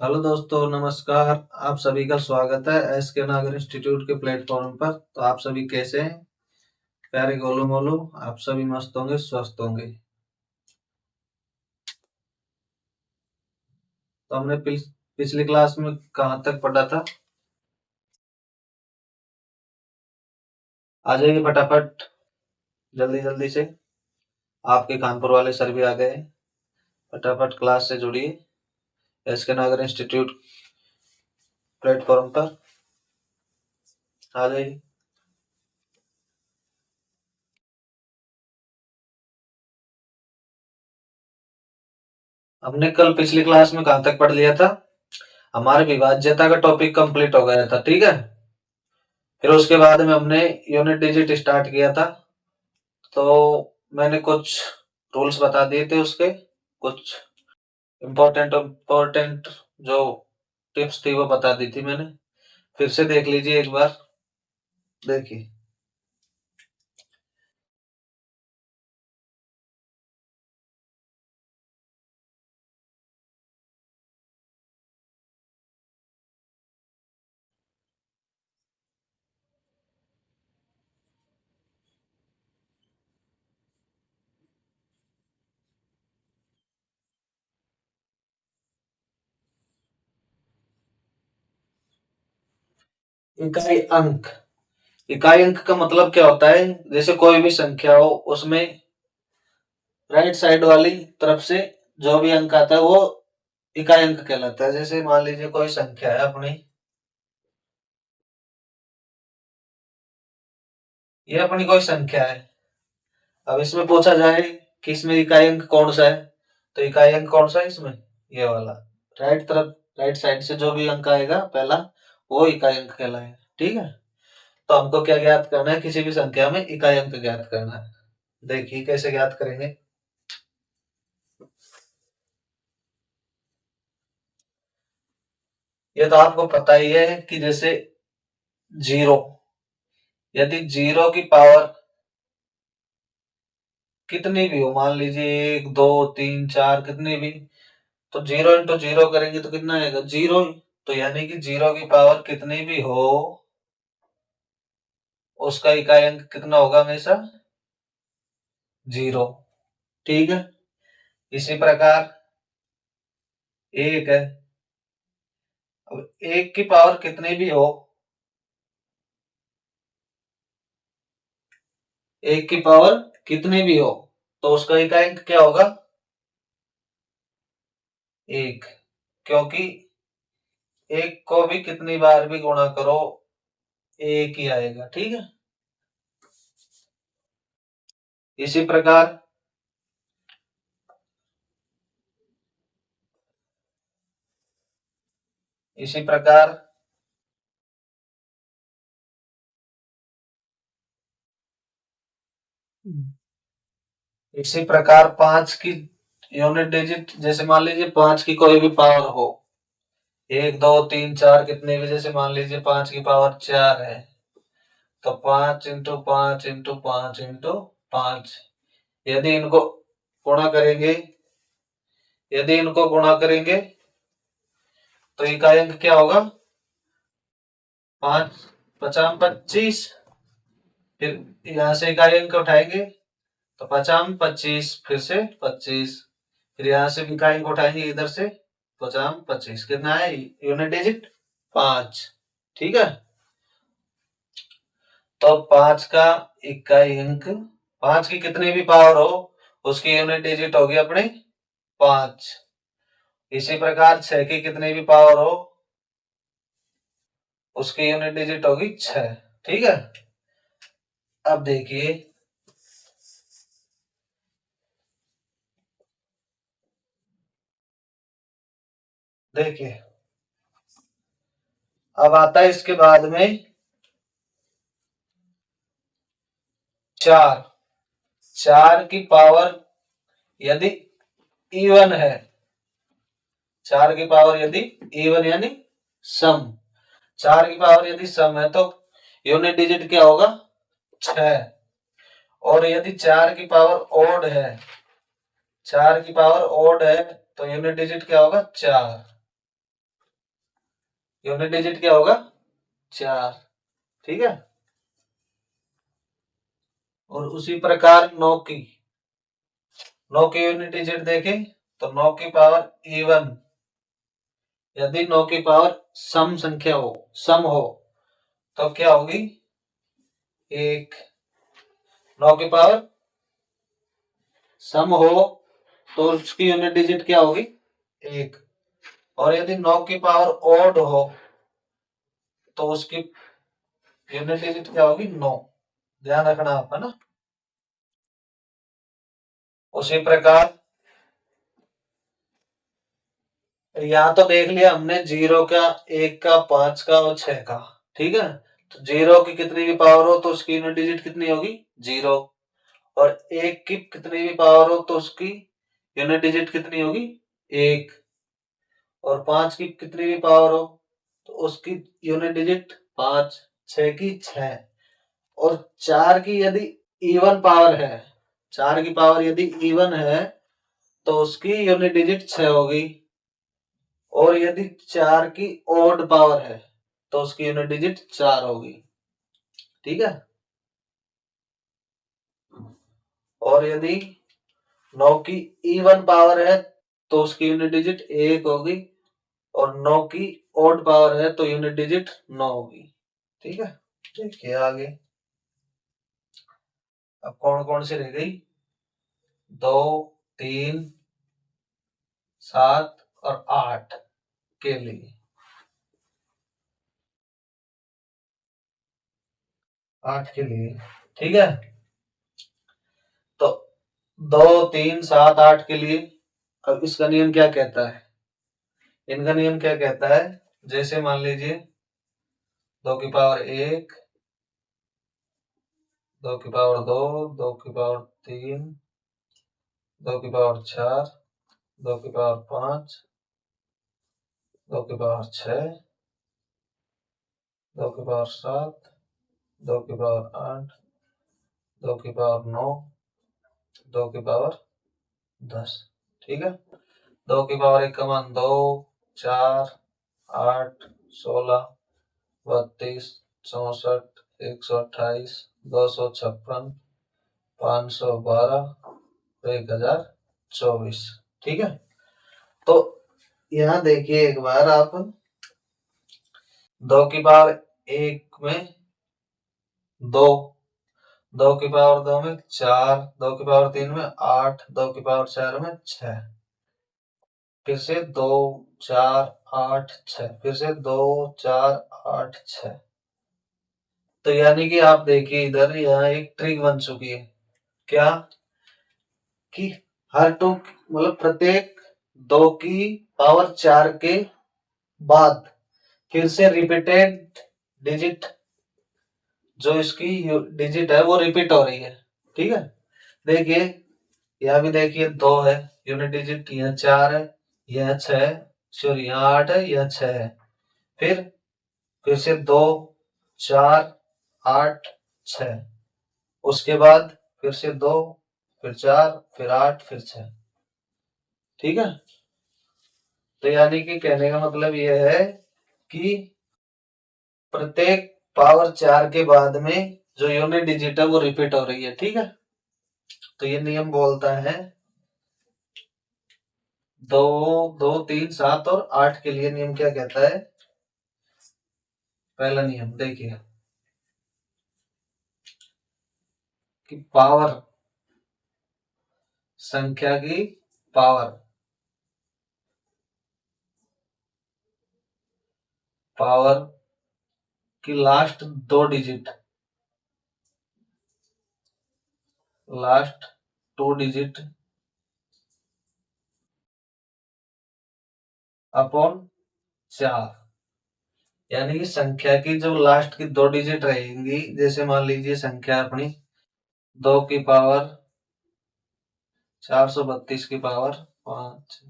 Hello दोस्तों, नमस्कार। आप सभी का स्वागत है एस के नागर इंस्टीट्यूट के प्लेटफॉर्म पर। तो आप सभी कैसे हैं? प्यारे गोलू मोलू, आप सभी मस्त होंगे, स्वस्थ होंगे। तो हमने पिछली क्लास में कहाँ तक पढ़ा था? आ जाइए फटाफट, जल्दी जल्दी से। आपके कानपुर वाले सर भी आ गए हैं। फटाफट क्लास से जुड़िए एस के नागर इंस्टीट्यूट प्लेटफॉर्म पर। आ जाइए। हमने कल पिछली क्लास में कहाँ तक पढ़ लिया था? हमारे विभाज्यता का टॉपिक कंप्लीट हो गया था, ठीक है। फिर उसके बाद में हमने यूनिट डिजिट स्टार्ट किया था। तो मैंने कुछ रूल्स बता दिए थे, उसके कुछ इम्पोर्टेंट इम्पोर्टेंट जो टिप्स थी वो बता दी थी मैंने। फिर से देख लीजिए एक बार। देखिए, इकाई अंक। इकाई अंक का मतलब क्या होता है? जैसे कोई भी संख्या हो, उसमें राइट साइड वाली तरफ से जो भी अंक आता है वो इकाई अंक कहलाता है। जैसे मान लीजिए कोई संख्या है अपनी, ये अपनी कोई संख्या है। अब इसमें पूछा जाए कि इसमें इकाई अंक कौन सा है, तो इकाई अंक कौन सा है इसमें? ये वाला। राइट तरफ, राइट साइड से जो भी अंक आएगा पहला, वो इकाई अंक कहलाएगा, ठीक है। तो हमको क्या ज्ञात करना है? किसी भी संख्या में इकाई अंक ज्ञात करना है। देखिए कैसे ज्ञात करेंगे। ये तो आपको पता ही है कि जैसे जीरो, यदि जीरो की पावर कितनी भी हो, मान लीजिए एक दो तीन चार कितनी भी, तो जीरो इंटू जीरो करेंगे तो कितना आएगा? जीरो। तो यानी कि जीरो की पावर कितनी भी हो, उसका इकाई अंक कितना होगा? हमेशा जीरो, ठीक है। इसी प्रकार एक है। अब एक की पावर कितनी भी हो, एक की पावर कितनी भी हो, तो उसका इकाई अंक क्या होगा? एक। क्योंकि एक को भी कितनी बार भी गुणा करो, एक ही आएगा, ठीक है। इसी प्रकार इसी प्रकार इसी प्रकार पांच की यूनिट डिजिट, जैसे मान लीजिए पांच की कोई भी पावर हो, एक दो तीन चार कितने भी, जैसे मान लीजिए पांच की पावर चार है, तो पांच इंटू पांच इंटू पांच इंटू पांच। यदि इनको गुणा करेंगे यदि इनको गुणा करेंगे तो इकाई अंक क्या होगा? पांच पचाम 25। फिर यहां से इकाई अंक उठाएंगे तो पचाम 25, फिर से 25। फिर यहां से इकाई अंक उठाएंगे इधर से, पचाम 25, कितना है यूनिट डिजिट? पांच, ठीक है। तो पांच का इकाई अंक, पांच की कितनी भी पावर हो, उसकी यूनिट डिजिट होगी अपनी पांच। इसी प्रकार छह की कितनी भी पावर हो, उसकी यूनिट डिजिट होगी छह, ठीक है। अब देखिए, देखिए अब आता है इसके बाद में चार। चार की पावर यदि इवन है, चार की पावर यदि इवन यानी सम, चार की पावर यदि सम है तो यूनिट डिजिट क्या होगा? छह। और यदि चार की पावर ओड है, चार की पावर ओड है, तो यूनिट डिजिट क्या होगा? चार। यूनिट डिजिट क्या होगा 4, ठीक है। और उसी प्रकार 9 की यूनिट डिजिट देखें तो 9 की पावर इवन, यदि 9 की पावर सम संख्या हो, सम हो, तो क्या होगी 1। 9 की पावर सम हो तो उसकी यूनिट डिजिट क्या होगी 1। और यदि 9 की पावर ओड हो तो उसकी यूनिट डिजिट क्या होगी 9। ध्यान रखना आपका ना। उसी प्रकार यहाँ तो देख लिया हमने 0 का, 1 का, 5 का और 6 का, ठीक है। तो 0 की कितनी भी पावर हो तो उसकी यूनिट डिजिट कितनी होगी 0। और 1 की कितनी भी पावर हो तो उसकी यूनिट डिजिट कितनी होगी 1। और 5 की कितनी भी पावर हो तो उसकी यूनिट डिजिट 5। 6 की 6। और 4 की यदि इवन पावर है, 4 की पावर यदि इवन है तो उसकी यूनिट डिजिट 6 होगी। और यदि 4 की ओड पावर है तो उसकी यूनिट डिजिट 4 होगी, ठीक है। और यदि 9 की इवन पावर है तो उसकी यूनिट डिजिट 1 होगी। और 9 की ओड पावर है तो यूनिट डिजिट 9 होगी, ठीक है। देखिए आगे अब कौन कौन सी रह गई, 2, 3, 7 और 8 के लिए। 8 के लिए, ठीक है। तो 2, 3, 7, 8 के लिए अब इसका नियम क्या कहता है, इनका नियम क्या कहता है, जैसे मान लीजिए 2 की पावर 1, 2 की पावर 2, 2 की पावर 3, 2 की पावर 4, 2 की पावर 5, 2 की पावर 6, 2 की पावर 7, 2 की पावर 8, 2 की पावर 9, 2 की पावर 10, ठीक है। 2 की पावर 1 का मान 2, 4, 8, 16, 32, 64, 128, 256, 512, 1024, ठीक है। तो यहाँ देखिए एक बार आप, 2 की पावर 1 में 2, 2 की पावर 2 में 4, 2 की पावर 3 में 8, 2 की पावर 4 में 6, फिर से 2, 4, 8, 6, फिर से 2, 4, 8, 6। तो यानी कि आप देखिए इधर यहाँ एक ट्रिक बन चुकी है, क्या कि हर टू मतलब प्रत्येक 2 की पावर 4 के बाद फिर से रिपीटेड डिजिट, जो इसकी डिजिट है वो रिपीट हो रही है, ठीक है। देखिए यहाँ भी देखिए 2 है यूनिट डिजिट, यहाँ 4 है, यहाँ 6 है, सॉरी यहाँ 8 है, यहाँ 6 है। फिर से 2, 4, 8, 6, उसके बाद फिर से 2, फिर 4, फिर 8, फिर 6, ठीक है। तो यानी कि कहने का मतलब यह है कि प्रत्येक पावर 4 के बाद में जो यूनिट डिजिट है वो रिपीट हो रही है, ठीक है। तो ये नियम बोलता है 2, 2, 3, 7 और 8 के लिए नियम क्या कहता है। पहला नियम देखिए कि पावर, संख्या की पावर, पावर की last 2 digit, last 2 digit upon 4, यानी कि संख्या की जो लास्ट की 2 डिजिट रहेंगी, जैसे मान लीजिए संख्या अपनी 2 की पावर 432 की पावर 5,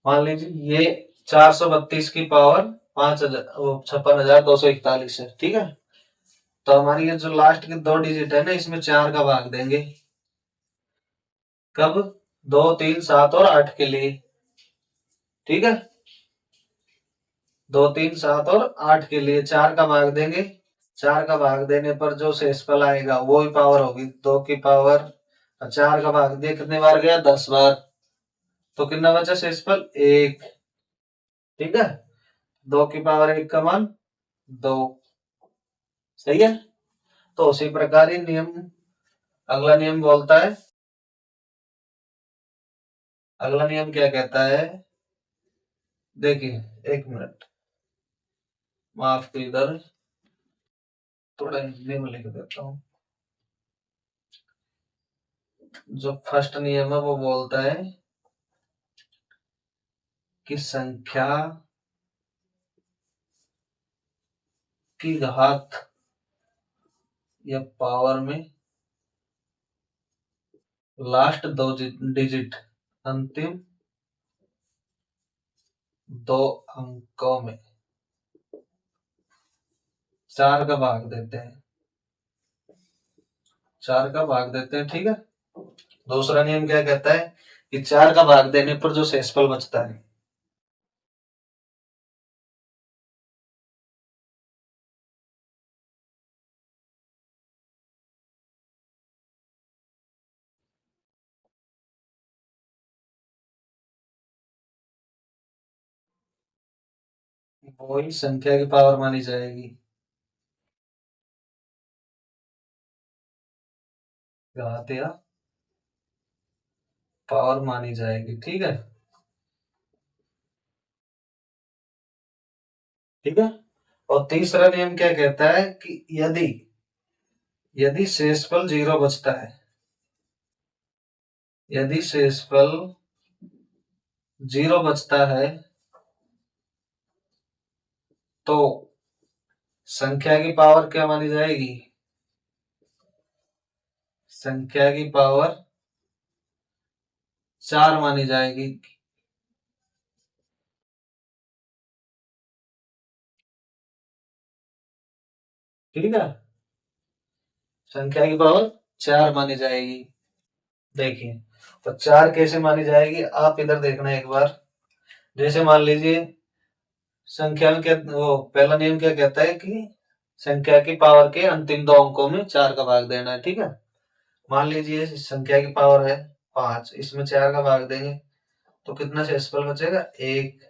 मान लीजिए ये 432 की पावर 56,241 है, ठीक है। तो हमारी ये जो लास्ट की 2 डिजिट है ना, इसमें 4 का भाग देंगे, कब 2, 3, 7 और 8 के लिए, ठीक है। 2 3 7 और 8 के लिए 4 का भाग देंगे, 4 का भाग देने पर जो शेषफल आएगा वो ही पावर होगी 2 की पावर 4 का भाग दिया कितने बार गया 10 बार, तो कितना बचा शेषफल 1। ठीक है, 2 की पावर 1 का मान 2। सही है। तो उसी प्रकार ही नियम, अगला नियम बोलता है, अगला नियम क्या कहता है, देखिए 1 मिनट, माफ तो इधर थोड़ा हिंदी में लिख देता हूँ। जो फर्स्ट नियम है वो बोलता है कि संख्या की घात या पावर में लास्ट 2 डिजिट अंतिम 2 अंकों में 4 का भाग देते हैं, 4 का भाग देते हैं। ठीक है। दूसरा नियम क्या कहता है कि 4 का भाग देने पर जो शेषफल बचता है, वो ही संख्या की पावर मानी जाएगी। घात या पावर मानी जाएगी। ठीक है। ठीक है। और तीसरा नियम क्या कहता है कि यदि यदि शेषफल 0 बचता है, यदि शेषफल 0 बचता है तो संख्या की पावर क्या मानी जाएगी, संख्या की पावर 4 मानी जाएगी। ठीक है, संख्या की पावर 4 मानी जाएगी। देखिए, तो 4 कैसे मानी जाएगी, आप इधर देखना एक बार। जैसे मान लीजिए संख्या में क्या, वो पहला नियम क्या कहता है कि संख्या की पावर के अंतिम 2 अंकों में 4 का भाग देना है। ठीक है। मान लीजिए संख्या की पावर है 5, इसमें 4 का भाग देंगे तो कितना शेषफल बचेगा 1।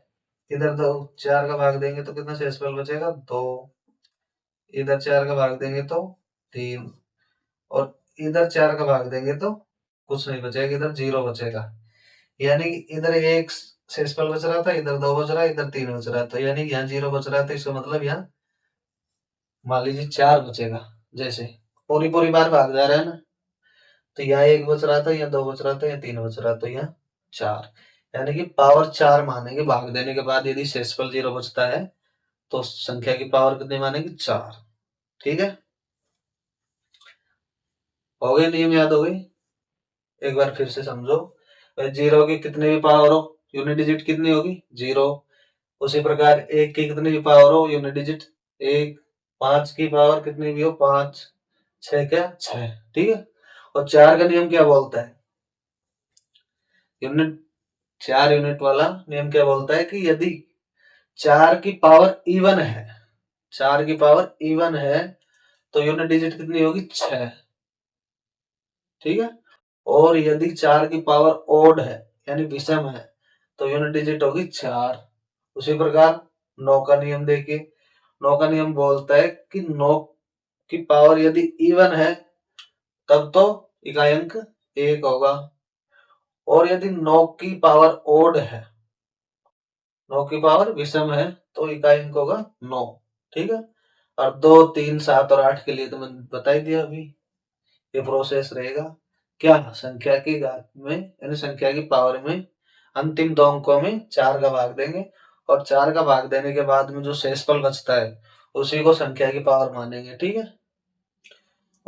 इधर 2 4 का भाग देंगे तो कितना शेषफल बचेगा 2। इधर 4 का भाग देंगे तो 3, और इधर 4 का भाग देंगे तो कुछ नहीं बचेगा, इधर 0 बचेगा। यानी कि इधर 1 शेषफल बच रहा था, इधर 2 बच रहा है, इधर 3 बच रहा है, तो यानी कि यहाँ 0 बच रहा है, तो इसका मतलब यहाँ मान लीजिए 4 बचेगा। जैसे पूरी पूरी बार भाग जा रहा है ना, तो यहाँ 1 बच रहा था, यहाँ 2 बच रहा था, यहाँ 3 बच रहा था, तो यहाँ 4, यानी कि पावर 4 मानेंगे। भाग देने के बाद यदि शेषफल 0 बचता है तो संख्या की पावर कितनी मानेंगे 4। ठीक है, हो गए, नियम याद हो गई। एक बार फिर से समझो, 0 की कितनी भी पावर हो यूनिट डिजिट कितनी होगी 0। उसी प्रकार 1 की कितनी भी पावर हो यूनिट डिजिट 1। 5 की पावर कितनी भी हो 5, 6 क्या 6। ठीक है। और 4 का नियम क्या बोलता है, यूनिट 4 यूनिट वाला नियम क्या बोलता है कि यदि 4 की पावर इवन है, 4 की पावर इवन है तो यूनिट डिजिट कितनी होगी 6। ठीक है। और यदि 4 की पावर ओड है यानी विषम है तो यूनिट डिजिट होगी 4। उसी प्रकार 9 का नियम देखिए, 9 का नियम बोलता है कि 9 की पावर यदि इवन है तब तो इकाई अंक 1 होगा, और यदि 9 की पावर ओड है, 9 की पावर विषम है, तो इकाई अंक होगा 9। ठीक है। और 2 3 7 और 8 के लिए तो मैंने बता ही दिया अभी, ये प्रोसेस रहेगा। क्या, संख्या की घात में यानी संख्या की पावर में अंतिम 2 अंकों में 4 का भाग देंगे, और 4 का भाग देने के बाद में जो शेषफल बचता है उसी को संख्या की पावर मानेंगे। ठीक है।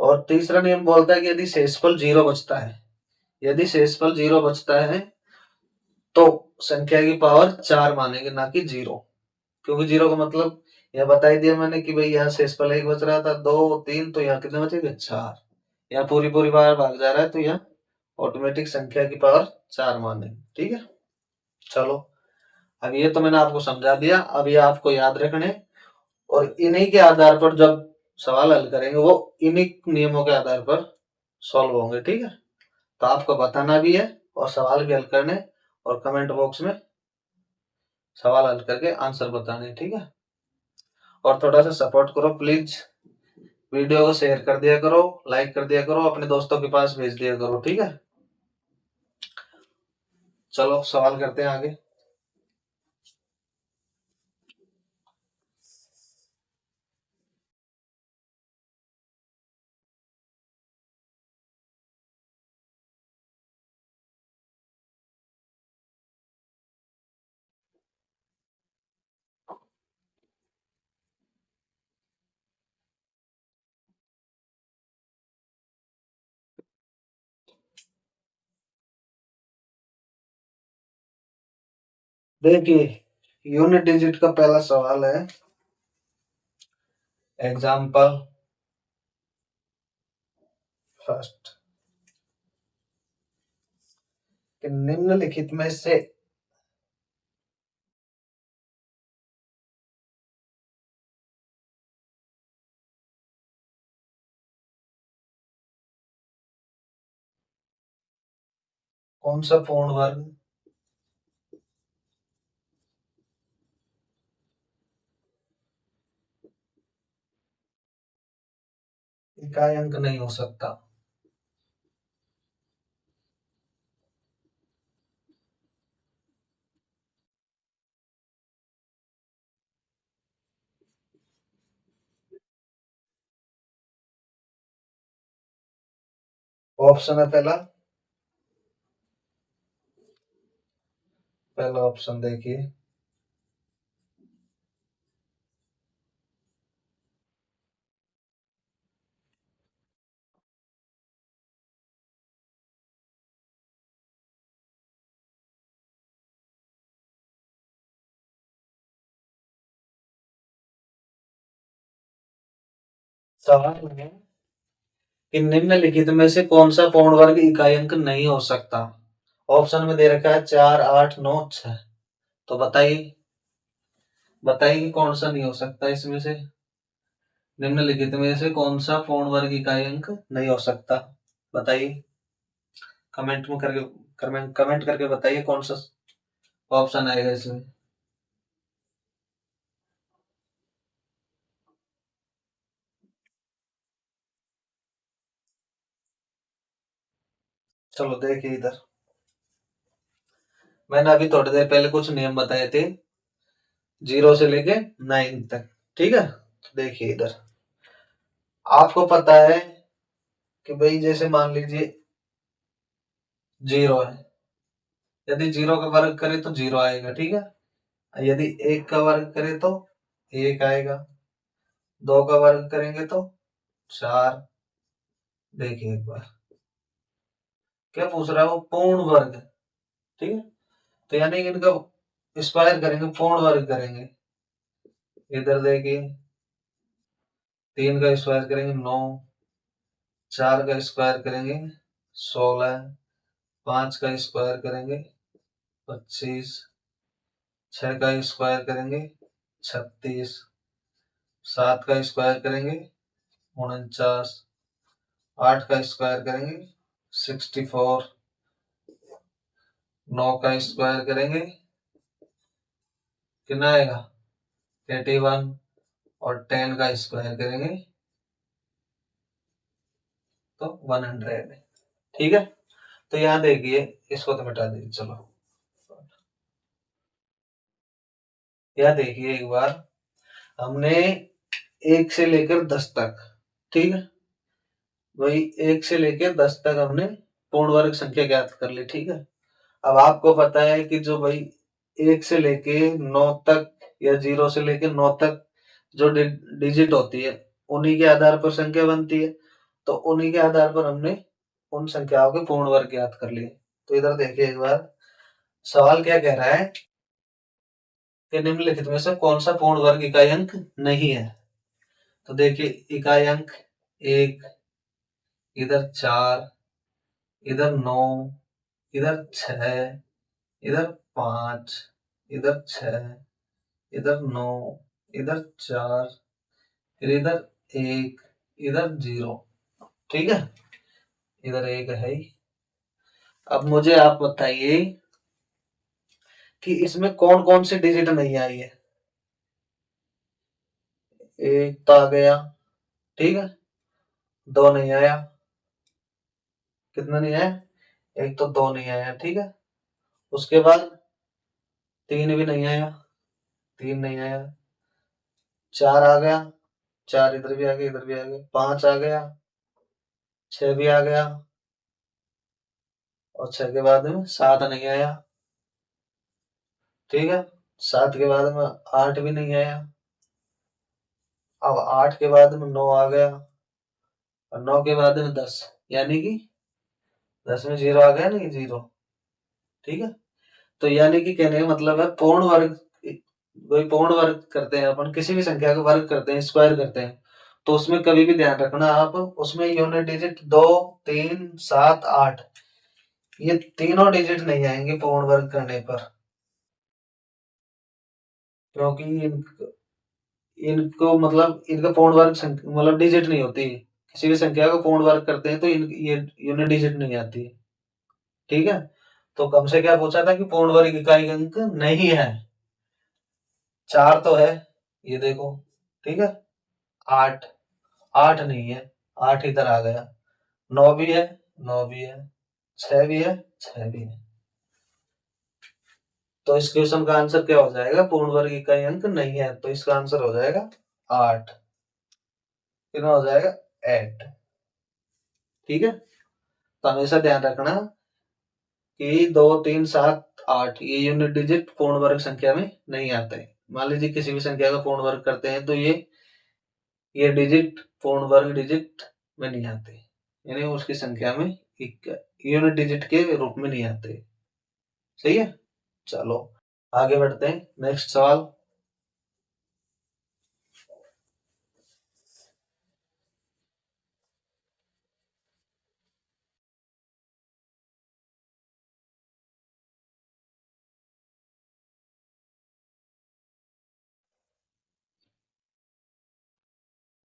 और तीसरा नियम बोलता है कि यदि शेषफल 0 बचता है, यदि शेषफल 0 बचता है तो संख्या की पावर 4 मानेंगे, ना कि 0। क्योंकि 0 का मतलब यह बता ही दिया मैंने कि भाई यहाँ शेषफल 1 बच रहा था, 2 3, तो यहाँ कितने बचेंगे 4। यहाँ पूरी पूरी बार भाग जा रहा है तो यहाँ ऑटोमेटिक संख्या की पावर 4 मानेंगे। ठीक है। चलो अब ये तो मैंने आपको समझा दिया, अब ये आपको याद रखने, और इन्हीं के आधार पर जब सवाल हल करेंगे वो इन्हीं नियमों के आधार पर सॉल्व होंगे, ठीक है। तो आपको बताना भी है और सवाल भी हल करने, और कमेंट बॉक्स में सवाल हल करके आंसर बताने, ठीक है। और थोड़ा सा सपोर्ट करो प्लीज, वीडियो को शेयर कर दिया करो, लाइक कर दिया करो, अपने दोस्तों के पास भेज दिया करो, ठीक है। चलो सवाल करते हैं आगे। देखिए, यूनिट डिजिट का पहला सवाल है, एग्जाम्पल फर्स्ट, कि निम्नलिखित में से कौन सा पूर्ण वर्ग इकाई अंक नहीं हो सकता। ऑप्शन है पहला, पहला ऑप्शन देखिए, सवाल है कि निम्नलिखित में से कौन सा पूर्ण वर्ग इकाई अंक नहीं हो सकता। ऑप्शन में दे रखा है 4, 8, 9, 6। तो बताइए, बताइए कि कौन सा नहीं हो सकता इसमें से, निम्नलिखित में से कौन सा पूर्ण वर्ग इकाई अंक नहीं हो सकता। बताइए, कमेंट में करके, कमेंट करके बताइए कौन सा ऑप्शन आएगा इसमें। चलो देखिए इधर, मैंने अभी थोड़ी देर पहले कुछ नियम बताए थे 0 से लेके 9 तक, ठीक है। तो देखिए इधर, आपको पता है कि भाई जैसे मान लीजिए 0 है, यदि 0 का वर्ग करे तो 0 आएगा, ठीक है। यदि 1 का वर्ग करे तो 1 आएगा, 2 का वर्ग करेंगे तो 4। देखिए एक बार क्या पूछ रहा है वो, पूर्ण वर्ग, ठीक है। तो यानी कि इनका स्क्वायर करेंगे, पूर्ण वर्ग करेंगे। इधर देखिए, 3 का स्क्वायर करेंगे 9, 4 का स्क्वायर करेंगे 16, 5 का स्क्वायर करेंगे 25, 6 का स्क्वायर करेंगे 36, 7 का स्क्वायर करेंगे 49, 8 का स्क्वायर करेंगे 64, 9 का स्क्वायर करेंगे कितना आएगा 81, और 10 का स्क्वायर करेंगे तो 100, ठीक है। तो यहाँ देखिए, इसको तो मिटा दीजिए, चलो यहाँ देखिए एक बार, हमने 1 से लेकर 10 तक, ठीक है, वही 1 से लेकर 10 तक हमने पूर्ण वर्ग संख्या ज्ञात कर ली, ठीक है। अब आपको पता है कि जो भाई 1 से लेके 9 तक या 0 से लेके 9 तक जो डिजिट होती है, उन्हीं के आधार पर संख्या बनती है। तो उन्हीं के आधार पर हमने उन संख्याओं के पूर्ण वर्ग ज्ञात कर लिए। तो इधर देखिए एक बार, सवाल क्या कह रहा है कि निम्नलिखित में से कौन सा पूर्ण वर्ग इकाई अंक नहीं है। तो देखिए, इकाई अंक 1, इधर 4, इधर 9, इधर 6, इधर 5, इधर 6, इधर 9, इधर 4, फिर इधर 1, इधर 0। ठीक है, इधर 1 है ही। अब मुझे आप बताइए कि इसमें कौन कौन सी डिजिट नहीं आई है। 1 तो आ गया, ठीक है। 2 नहीं आया। कितना नहीं आया? 1 तो 2 नहीं आया, ठीक है। उसके बाद 3 भी नहीं आया, 3 नहीं आया। 4 आ गया, 4 इधर भी आ गया, इधर भी आ गया। 5 आ गया, 6 भी आ गया, और 6 के बाद में 7 नहीं आया, ठीक है। 7 के बाद में 8 भी नहीं आया। अब 8 के बाद में 9 आ गया, और 9 के बाद में 10, यानी कि 10 में 0 आ गया ना, कि 0। ठीक है, तो यानी कि कहने का मतलब है पूर्ण वर्ग, कोई पूर्ण वर्ग करते हैं अपन, किसी भी संख्या का वर्ग करते हैं, स्क्वायर करते हैं, तो उसमें कभी भी ध्यान रखना आप, उसमें यूनिट डिजिट 2, 3, 7, 8, ये तीनों डिजिट नहीं आएंगे पूर्ण वर्ग करने पर, क्योंकि इनको मतलब इनका पूर्ण वर्ग मतलब डिजिट नहीं होती। किसी भी संख्या को पूर्ण वर्ग करते हैं तो ये यूनिट डिजिट नहीं आती। ठीक है, तो कम से क्या पूछा था कि पूर्ण वर्ग इकाई अंक नहीं है। 4 तो है, ये देखो, ठीक है। 8, 8 नहीं है, 8 इधर आ गया। 9 भी है, 9 भी है। 6 भी है, 6 भी है। तो इस क्वेश्चन का आंसर क्या हो जाएगा? पूर्ण वर्ग इकाई अंक नहीं है, तो इसका आंसर हो जाएगा 8। कितना हो जाएगा? 8। ठीक है, तो हमेशा ध्यान रखना कि 2, 3, 7, 8 ये यूनिट डिजिट पूर्ण वर्ग संख्या में नहीं आते हैं। मान लीजिए किसी भी संख्या का पूर्ण वर्ग करते हैं तो ये डिजिट पूर्ण वर्ग डिजिट में नहीं आते, यानी उसकी संख्या में यूनिट डिजिट के रूप में नहीं आते। सही है, चलो आगे बढ़ते हैं। नेक्स्ट सवाल।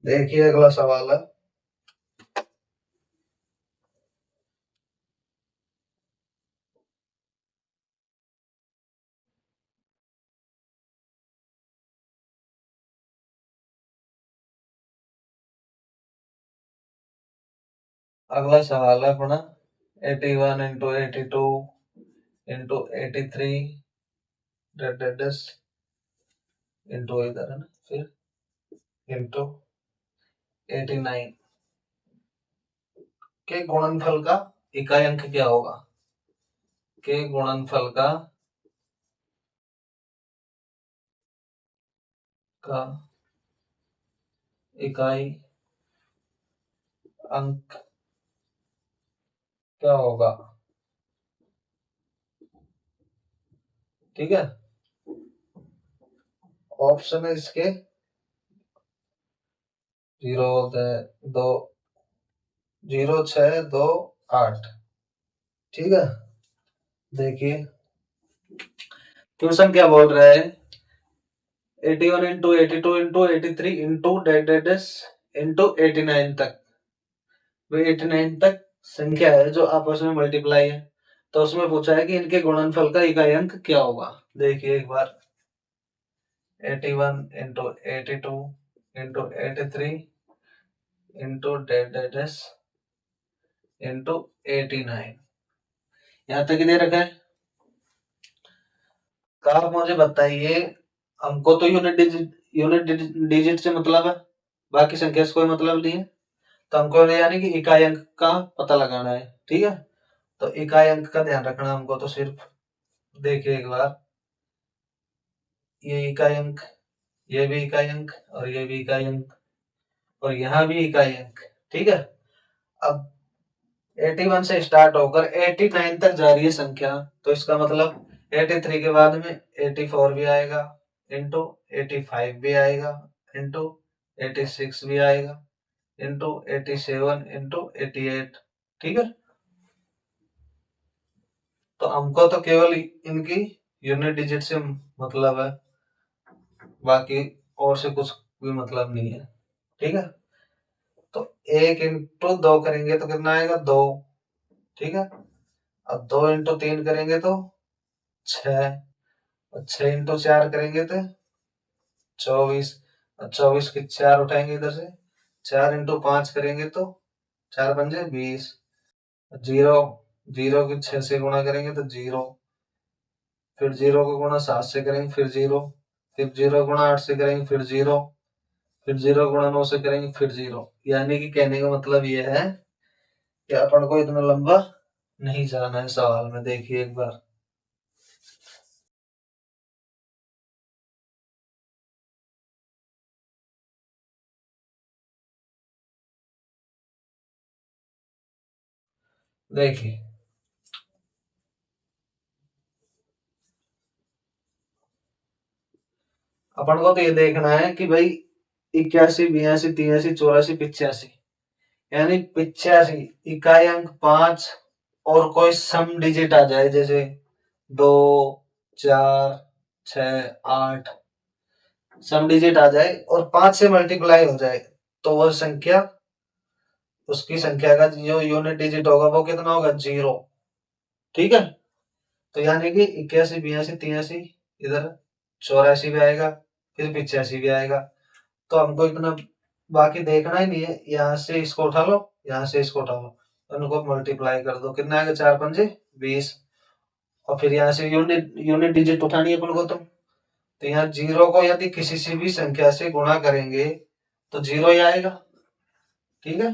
देखिए अगला सवाल है, अगला सवाल है अपना 81 इंटू 82 इंटू 83 इंटू इधर है ना, फिर इंटू 89 के गुणनफल का इकाई अंक क्या होगा? के गुणनफल का इकाई अंक क्या होगा? ठीक है, ऑप्शन है इसके 0, 2, 0, 6, 2, 8। ठीक है, देखिए क्वेश्चन क्या बोल रहा है, 81 इंटू 82 इंटू 83 इंटू इंटू 89 तक, वो 89 तक संख्या है जो आपस में मल्टीप्लाई है, तो उसमें पूछा है कि इनके गुणनफल का इकाई अंक क्या होगा। देखिए एक बार, 81 इंटू 82 इंटू 83 इंटू इंटू 89, यहाँ तक ही दे रखा है। तो आप मुझे बताइए, हमको तो यूनिट डिजिट से मतलब है, बाकी संख्या से कोई मतलब नहीं है, तो हमको यानी कि इकाई अंक का पता लगाना है। ठीक है, तो इकाई अंक का ध्यान रखना हमको, तो सिर्फ देखिए एक बार, ये इकाई अंक, ये भी इकाई अंक, और ये भी इकाई अंक, और यहाँ भी इकाई अंक। ठीक है, अब 81 से स्टार्ट होकर 89 तक जा रही है संख्या, तो इसका मतलब 83 के बाद में 84 भी आएगा, इंटू 85 भी आएगा, इंटू 86 भी आएगा, इंटू 87 इंटू 88। ठीक है, तो हमको तो केवल इनकी यूनिट डिजिट से मतलब है, बाकी और से कुछ भी मतलब नहीं है। ठीक है, तो 1 × 2 करेंगे तो कितना आएगा 2। ठीक है, अब 2 × 3 करेंगे तो 6, और 6 × 4 करेंगे तो 24, और 24 के 4 उठाएंगे इधर से, 4 × 5 करेंगे तो 4×5 = 20, जीरो, जीरो के 6 से गुणा करेंगे तो 0, फिर 0 को गुणा 7 से करेंगे फिर 0, फिर 0 गुणा 8 से करेंगे फिर 0, फिर 0 गुणा 9 से करेंगे फिर 0। यानी कि कहने का मतलब ये है कि अपन को इतना लंबा नहीं जाना है सवाल में। देखिए एक बार, देखिए अपन को तो ये देखना है कि भाई 81, 82, 83, 84, 85, यानी 85 इकाई अंक 5 और कोई सम डिजिट आ जाए, जैसे 2, 4, 6, 8 सम डिजिट आ जाए और 5 से मल्टीप्लाई हो जाए, तो वह संख्या, उसकी संख्या का जो यूनिट डिजिट होगा वो कितना होगा 0। ठीक है, तो यानी कि 81, 82, 83, इधर 84 भी आएगा, फिर 85 भी आएगा। तो हमको इतना बाकी देखना ही नहीं है, यहाँ से इसको उठा लो, यहाँ से इसको उठा लो, उनको मल्टीप्लाई कर दो, कितना आएगा 4×5 = 20, और फिर यहाँ से यूनिट यूनिट डिजिट उठानी है अपन को। तो यहाँ 0 को यदि किसी से भी संख्या से गुणा करेंगे तो 0 ही आएगा। ठीक है,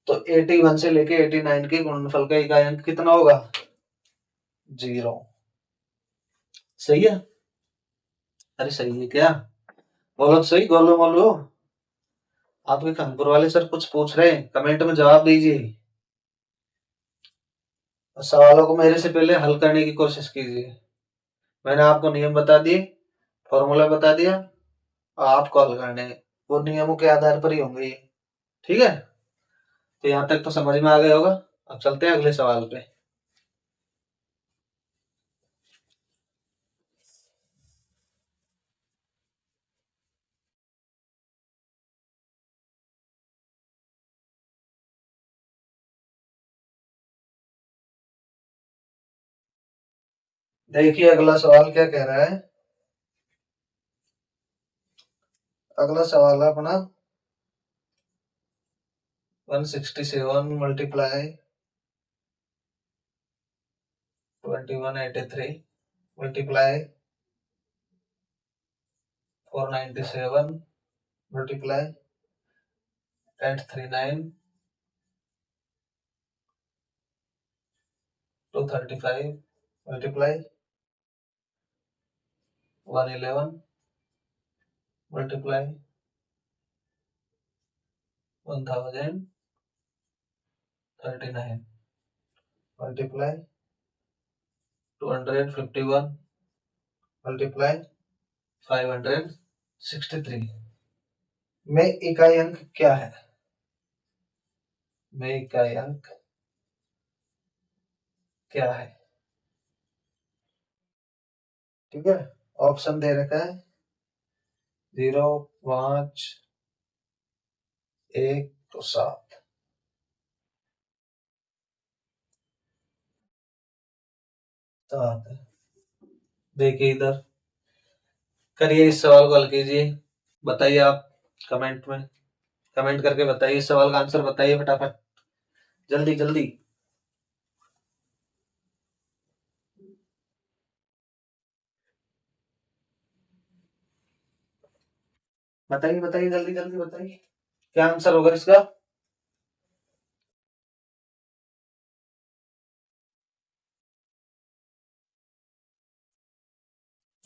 तो 81 से लेके 89 के गुणनफल का इकाई अंक कितना होगा 0। सही है? अरे सही है क्या? बोलो तो सही, बोलो बोलो। आपके कानपुर वाले सर कुछ पूछ रहे हैं, कमेंट में जवाब दीजिए। सवालों को मेरे से पहले हल करने की कोशिश कीजिए। मैंने आपको नियम बता दिए, फॉर्मूला बता दिया, और आपको हल करने हैं। वो नियमों के आधार पर ही होंगे ये। ठीक है, तो यहाँ तक तो समझ में आ गया होगा। अब चलते हैं अगले सवाल पे। देखिए अगला सवाल क्या कह रहा है। अगला सवाल है अपना 167 multiply 2183 multiply 497 multiply 839 235 multiply 111 multiply 1039 multiply 251 multiply 563 में इकाई अंक क्या है? में इकाई अंक क्या है? ठीक है, ऑप्शन दे रखा है 0, 5, 1 तो 7। देखिए इधर, करिए इस सवाल को हल कीजिए। बताइए आप कमेंट में, कमेंट करके बताइए इस सवाल का आंसर बताइए फटाफट, जल्दी जल्दी बताइए, बताइए जल्दी जल्दी बताइए क्या आंसर होगा इसका।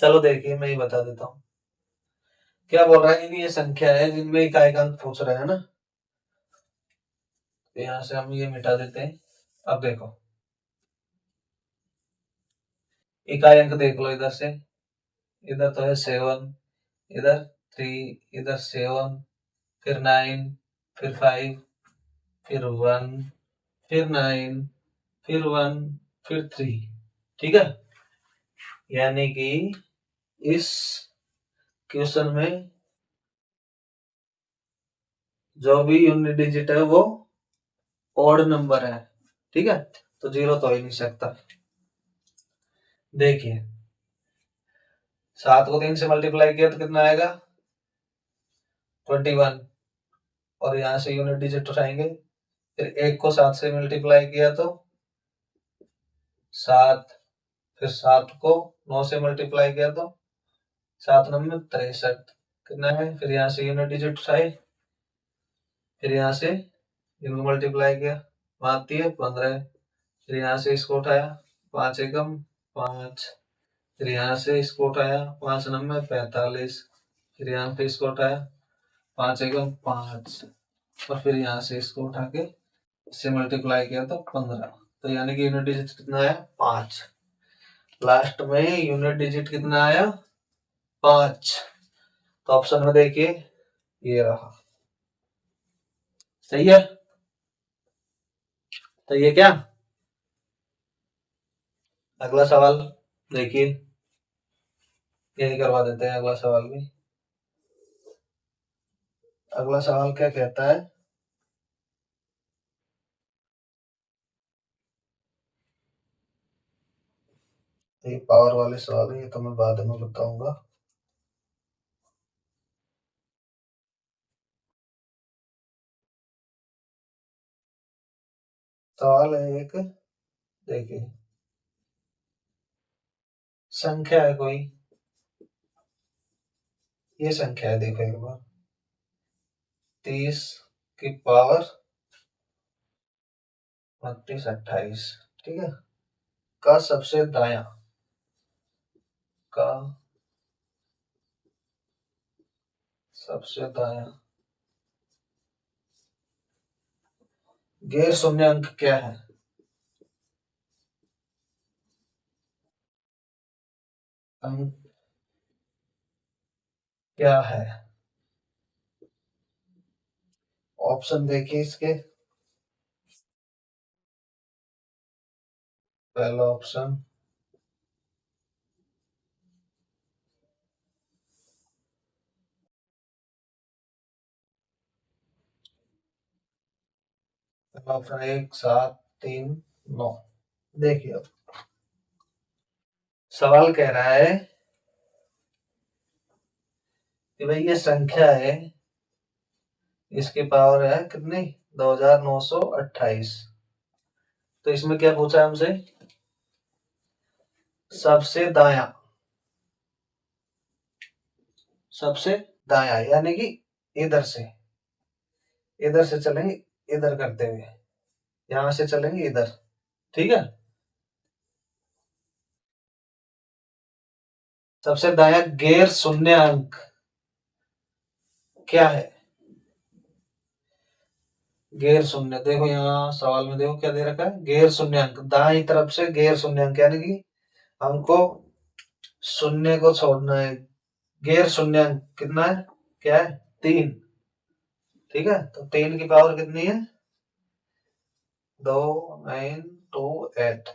चलो देखिए मैं ही बता देता हूँ। क्या बोल रहा है कि ये संख्या है जिनमें इकाई का अंक पूछ रहे हैं ना, तो यहाँ से हम ये मिटा देते हैं। अब देखो इकाई अंक देख लो, इधर से, इधर तो है 7, इधर 3, इधर 7, फिर 9, फिर 5, फिर 1, फिर 9, फिर 1, फिर 3। ठीक है, यानी कि इस क्वेश्चन में जो भी यूनिट डिजिट है वो ऑड नंबर है, ठीक है, तो 0 तो हो ही नहीं सकता। देखिए 7 को 3 से मल्टीप्लाई किया तो कितना आएगा 21, और यहां से यूनिट डिजिट उठाएंगे। फिर 1 को 7 से मल्टीप्लाई किया तो 7, फिर 7 को 9 से मल्टीप्लाई किया तो 7 9 में 63 कितना है। फिर यहाँ से यूनिट डिजिट उठाए, फिर यहाँ से इनको मल्टीप्लाई किया, 5 है 15, फिर यहाँ से इसको उठाया 5 एकम 5, फिर यहाँ से इसको उठाया 5 9 45, फिर यहाँ पे इसको उठाया 5 एकम 5, और फिर यहाँ से इसको उठा के इससे मल्टीप्लाई किया तो 15। तो यानी कि यूनिट डिजिट कितना आया 5। लास्ट में यूनिट डिजिट कितना आया 5। तो ऑप्शन में देखिए ये रहा, सही है। तो ये क्या, अगला सवाल देखिए, यही करवा देते हैं अगला सवाल भी। अगला सवाल क्या कहता है, ये पावर वाले सवाल है, ये तो मैं बाद में बताऊंगा। सवाल है एक, देखिए संख्या है कोई, ये संख्या है, देखो एक बार 30 की पावर 32 28, ठीक है, का सबसे दाया, का सबसे दाया गैर शून्य अंक क्या है। अंक क्या है, ऑप्शन देखिए इसके। पहला ऑप्शन ऑप्शन 1 7 3 9। देखिए अब सवाल कह रहा है कि भाई ये संख्या है, इसकी पावर है कितनी 2928। तो इसमें क्या पूछा है हमसे, सबसे दाया, सबसे दाया यानी कि इधर से चलेंगे, इधर करते हुए यहां से चलेंगे इधर, ठीक है। सबसे दाया गैर शून्य अंक क्या है, गैर शून्य, देखो यहाँ सवाल में देखो क्या दे रखा है, गैर शून्य अंक, दाई तरफ से गैर शून्य अंक यानी कि हमको शून्य को छोड़ना है। गैर शून्य अंक कितना है, क्या है 3, ठीक है। तो 3 की पावर कितनी है 2 9 2 8।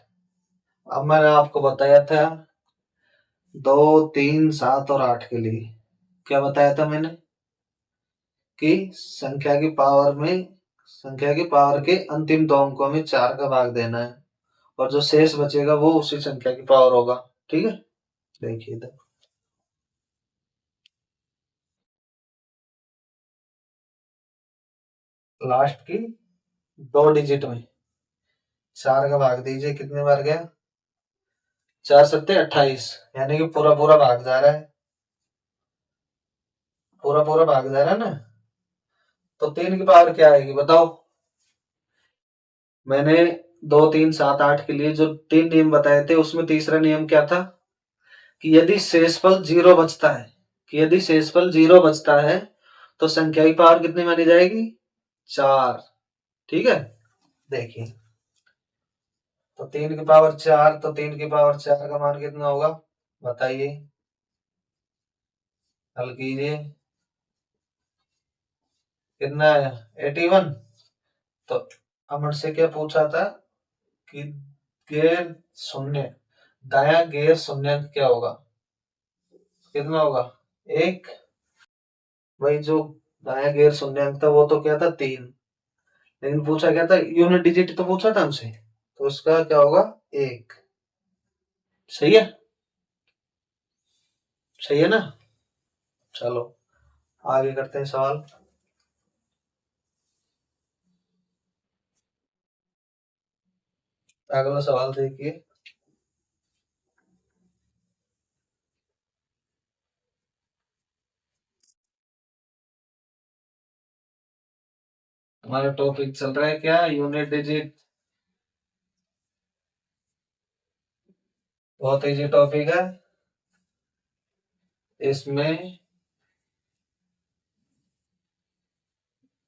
अब मैंने आपको बताया था 2 3 7 और 8 के लिए, क्या बताया था मैंने कि संख्या की पावर के अंतिम दो अंकों में 4 का भाग देना है, और जो शेष बचेगा वो उसी संख्या की पावर होगा, ठीक है। देखिए इधर लास्ट की 2 डिजिट में 4 का भाग दीजिए, कितने बार गया 4 सत्ते 28, यानी कि पूरा पूरा भाग जा रहा है, पूरा पूरा भाग जा रहा है ना। तो 3 की पावर क्या आएगी बताओ। मैंने 2 3 7 8 के लिए जो 3 नियम बताए थे उसमें तीसरा नियम क्या था कि यदि शेषफल जीरो बचता है, तो संख्या की पावर कितनी मानी जाएगी 4, ठीक है। देखिए तो 3 की पावर 4, तो 3 की पावर 4 का मान कितना होगा बताइए, हल कीजिए, कितना है 81। तो अमर से क्या पूछा था कि गैर शून्य दाया गैर शून्यंक क्या होगा, कितना होगा, 1। भाई जो दाया गैर शून्यंक था वो तो क्या था, 3। लेकिन पूछा क्या था, यूनिट डिजिट तो पूछा था हमसे, तो उसका क्या होगा, 1। सही है, सही है ना। चलो आगे करते हैं सवाल। अगला सवाल देखिए। हमारा टॉपिक चल रहा है क्या, यूनिट डिजिट। बहुत इजी टॉपिक है, इसमें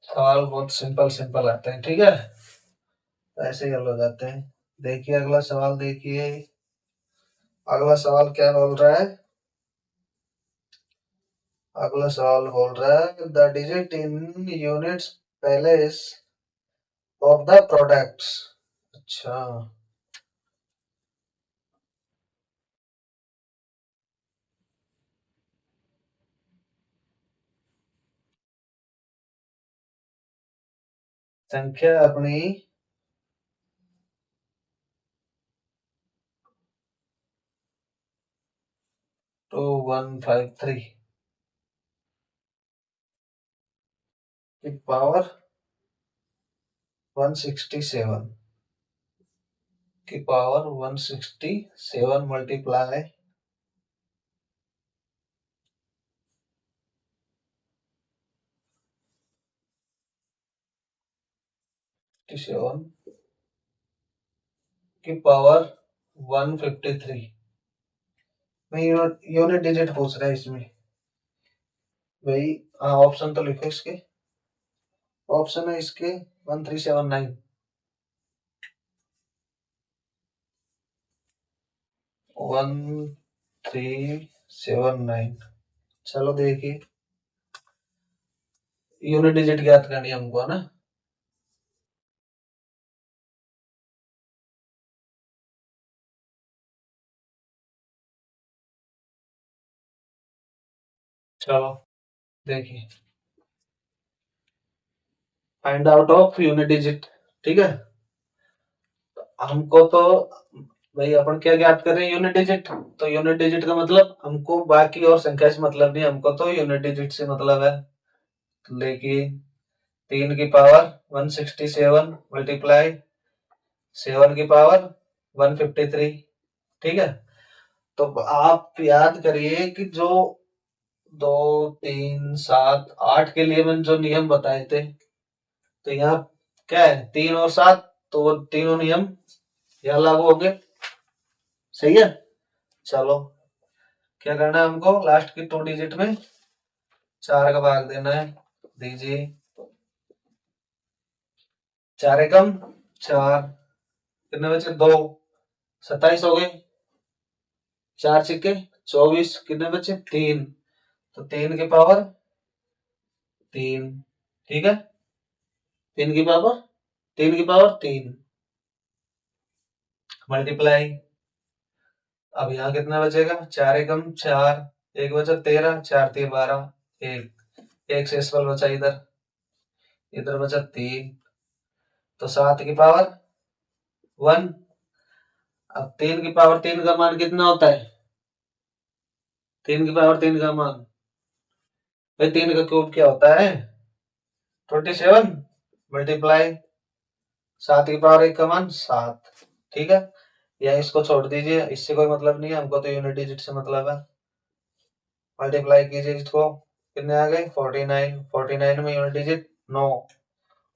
सवाल बहुत सिंपल सिंपल आते हैं, ठीक है, तो ऐसे ही हल हो जाते हैं। देखिए अगला सवाल देखिए। अगला सवाल क्या बोल रहा है, अगला सवाल बोल रहा है the digit in units palace of the products. अच्छा, संख्या अपनी 2153 की पावर 167 की पावर 167 मल्टीप्लाई 7 की पावर 153 में यूनिट डिजिट पूछ रहा है इसमें। भाई हाँ, ऑप्शन तो लिखो इसके। ऑप्शन है इसके 1379, 1379। चलो देखिए, यूनिट डिजिट ज्ञात करनी है हमको, है ना। चलो देखिए, find out of unit digit, ठीक है। हमको तो भाई अपन क्या ज्ञात कर रहे हैं, यूनिट डिजिट। तो यूनिट डिजिट का मतलब हमको बाकी और संख्या से मतलब नहीं, हमको तो यूनिट डिजिट से मतलब है। लेकिन 3 की पावर 167 मल्टीप्लाई 7 की पावर 153, ठीक है। तो आप याद करिए कि जो 2 3 7 8 के लिए मैंने जो नियम बताए थे, तो यहाँ क्या है, 3 और 7, तो वो तीनों नियम यहाँ लागू होंगे, सही है। चलो क्या करना है हमको, लास्ट की 2 डिजिट में 4 का भाग देना है। दीजिए, 4 एकम 4, कितने बचे, 2, 27 हो गए। 4 सिक्के 24, कितने बचे, 3। तो 3 की पावर 3, ठीक है। 3 की पावर 3 मल्टीप्लाई, अब यहाँ कितना बचेगा, 4 एकम 4, एक बचा 13, 4 3 12, एक शेषफल बचा इधर, इधर बचा 3। तो 7 की पावर 1। अब 3 की पावर 3 का मान कितना होता है, 3 की पावर 3 का मान, भाई 3 का क्यूब क्या होता है, 27 मल्टीप्लाई 7 की पावर 1 का मान 7, ठीक है। या इसको छोड़ दीजिए, इससे कोई मतलब नहीं है, हमको तो यूनिट डिजिट से मतलब है। मल्टीप्लाई कीजिए इसको, कितने आ गए, 49। 49 में unit digit 9।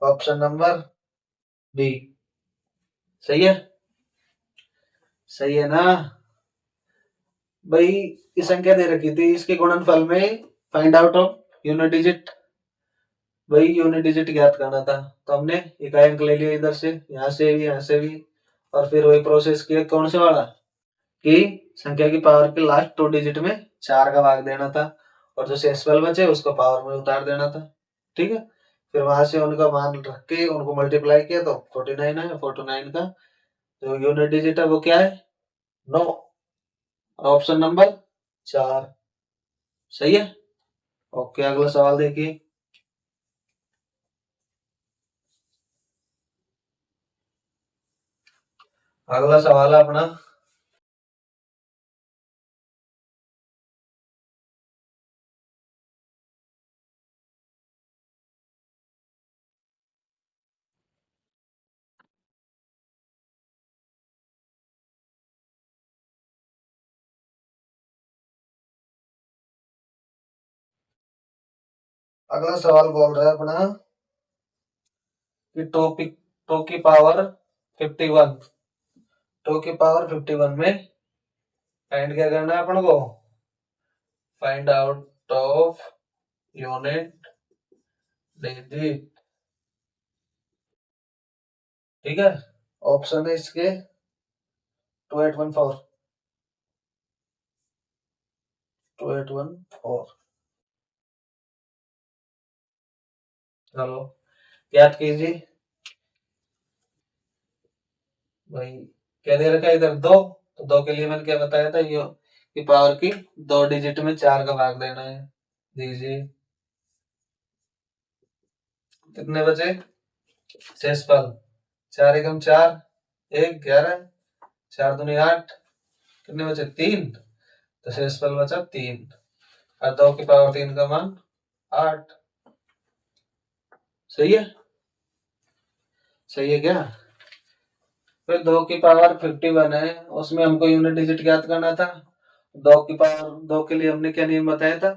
Option number B सही है, सही है ना। भाई ये संख्या दे रखी थी, इसके गुणनफल में find out of unit digit, वही यूनिट डिजिट ज्ञात करना था। तो हमने इकाई अंक ले लिया इधर से, यहाँ से भी, यहाँ से भी, और फिर वही प्रोसेस किया, कौन से वाला, कि संख्या की पावर के लास्ट 2 डिजिट में 4 का भाग देना था, और जो शेषफल बचे उसको पावर में उतार देना था, ठीक है। फिर वहां से उनका मान रख के उनको मल्टीप्लाई किया तो 49 है। 49 का जो यूनिट डिजिट है वो क्या है, 9। और ऑप्शन नंबर 4 सही है। ओके, अगला सवाल देखिए। अगला सवाल है अपना, अगला सवाल बोल रहा है अपना कि टू की पावर 51, टू की पावर 51 में फाइंड क्या करना है अपन को, find out of unit digit. ठीक है, ऑप्शन है इसके 2814, 2814। चलो याद कीजिए भाई। क्या दे रखा है इधर, दो, तो दो के लिए मैंने क्या बताया था, ये की पावर की दो डिजिट में 4 का भाग देना है। दीजिए कितने बचे, शेषफल 4 एकम 4, 1 11, 4 दूनी 8, कितने बचे 3, तो शेषफल बचा 3 और 2 की पावर 3 का मान 8। सही है, सही है क्या। फिर 2 की पावर 51 है, उसमें हमको यूनिट डिजिट ज्ञात करना था। 2 की पावर 2 के लिए हमने क्या नियम बताया था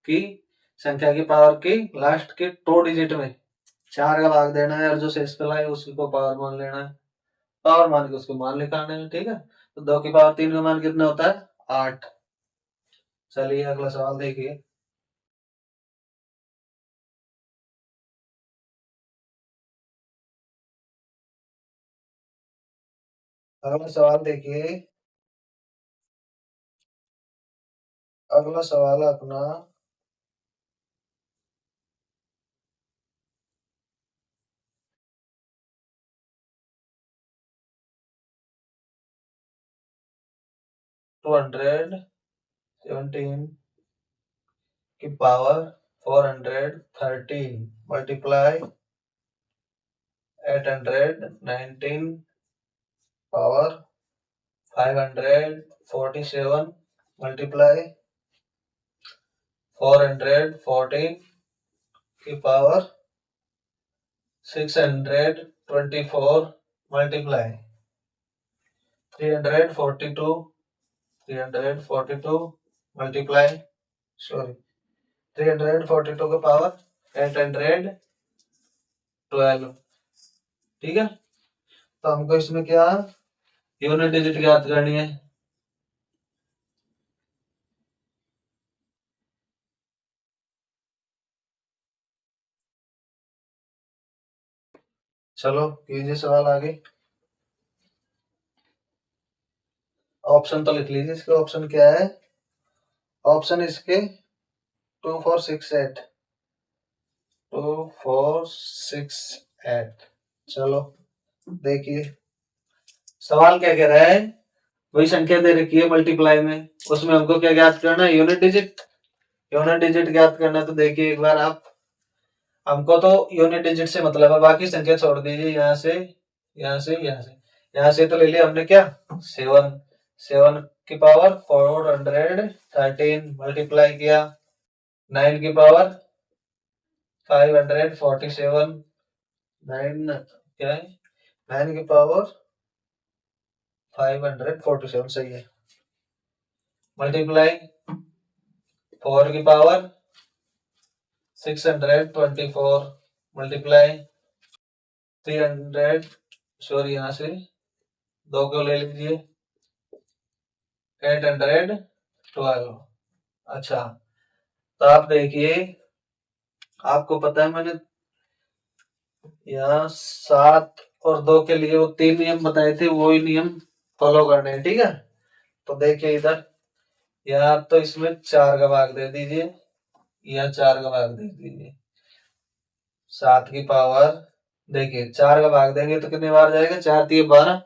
कि संख्या की पावर की लास्ट के 2 डिजिट में 4 का भाग देना है और जो शेषफल है उसी को पावर मान लेना है, पावर मान के उसको मान निकालना है। ठीक है, तो 2 की पावर 3 का मान कितना होता है, 8। चलिए अगला सवाल देखिए। अगला सवाल देखिए। अगला सवाल है अपना, टू 117 की पावर 413 मल्टीप्लाई 819 पावर 547 मल्टीप्लाई 414 की पावर 624 मल्टीप्लाई 342 मल्टीप्लाई, सॉरी 342 की पावर 812। ठीक है, तो हमको इसमें क्या यूनिट डिजिट ज्ञात करनी है। चलो कीजिए सवाल आगे। ऑप्शन तो लिख लीजिए, इसके ऑप्शन क्या है, ऑप्शन इसके 2468, 2468। चलो देखिए सवाल क्या कह रहा है, वही संख्या दे रखी है मल्टीप्लाई में, उसमें हमको क्या ज्ञात करना है, यूनिट डिजिट। यूनिट डिजिट ज्ञात करना है, तो देखिए एक बार आप, हमको तो यूनिट डिजिट से मतलब है, बाकी संख्या छोड़ दीजिए, यहाँ से यहाँ से यहाँ से यहाँ से तो ले लिया हमने क्या 7, 7 की पावर 413 मल्टीप्लाई किया 9 की पावर 547, 9 क्या है 9 की पावर 547 सही है, मल्टीप्लाई 4 की पावर 624 मल्टीप्लाई 300, सॉरी यहाँ से 2 को ले लीजिए 812। अच्छा, तो आप देखिए, आपको पता है मैंने यहाँ 7 और 2 के लिए वो 3 नियम बताए थे, वो ही नियम फॉलो करने हैं। ठीक है, तो देखिए इधर, यहाँ तो इसमें 4 का भाग दे दीजिए, यहाँ 4 का भाग दे दीजिए, 7 की पावर, देखिए 4 का भाग देंगे तो कितने बार जाएगा, 4 3 12,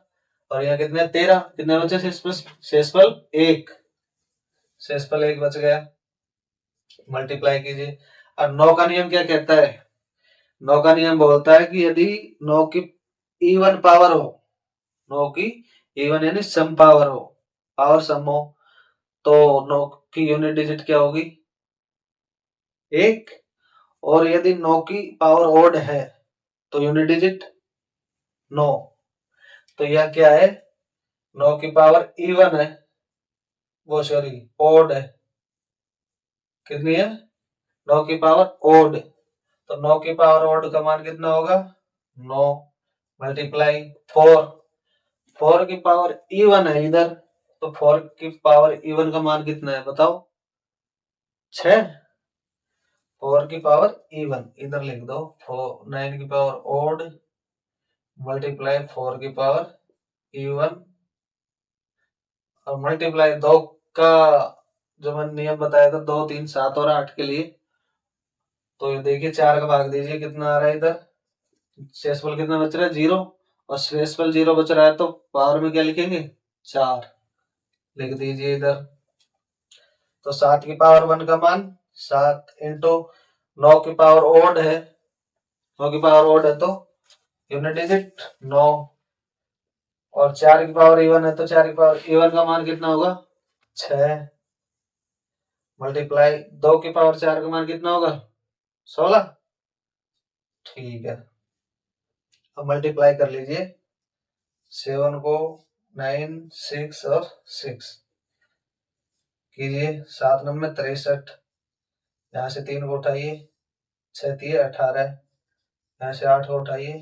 और यहाँ कितने 13, कितने बचे शेषफल 1, शेषफल 1 बच गया, मल्टीप्लाई कीजिए। और 9 का नियम क्या कहता है? 9 का नियम बोलता है कि यदि 9 की इवन पावर हो, 9 की इवन यानी सम पावर हो, पावर सम हो, तो 9 की यूनिट डिजिट क्या होगी? 1। और यदि 9 की पावर ओड है तो यूनिट डिजिट 9। तो यह क्या है? 9 की पावर इवन है, वो सॉरी ओड है। कितनी है? 9 की पावर ओड। तो 9 की पावर ओड का मान कितना होगा? 9 मल्टीप्लाई 4। 4 की पावर इवन है इधर, तो 4 की पावर इवन का मान कितना है बताओ? 6। 4 की पावर इवन इधर लिख दो, 9 की पावर ओड मल्टीप्लाई 4 की पावर इवन, और मल्टीप्लाई 2 का जो मैंने नियम बताया था, 2 3 7 और 8 के लिए। तो ये देखिए 4 का भाग दीजिए, कितना आ रहा है इधर? शेषफल कितना बच रहा है? 0। और शेषफल 0 बच रहा है तो पावर में क्या लिखेंगे? 4 लिख दीजिए इधर। तो 7 की पावर 1 का मान 7 इंटू 9 की पावर ओड है, 9 की पावर ओड है तो यूनिट डिजिट 9। और 4 की पावर इवन है तो 4 की पावर इवन का मान कितना होगा? 6 मल्टीप्लाई 2 की पावर 4 का मान कितना होगा? 16। ठीक है, अब मल्टीप्लाई कर लीजिए। 7 को 9 6 और 6 कीजिए, 7 9 63। यहाँ से 3 को उठाइए, 6 3 18। यहाँ से 8 को उठाइए,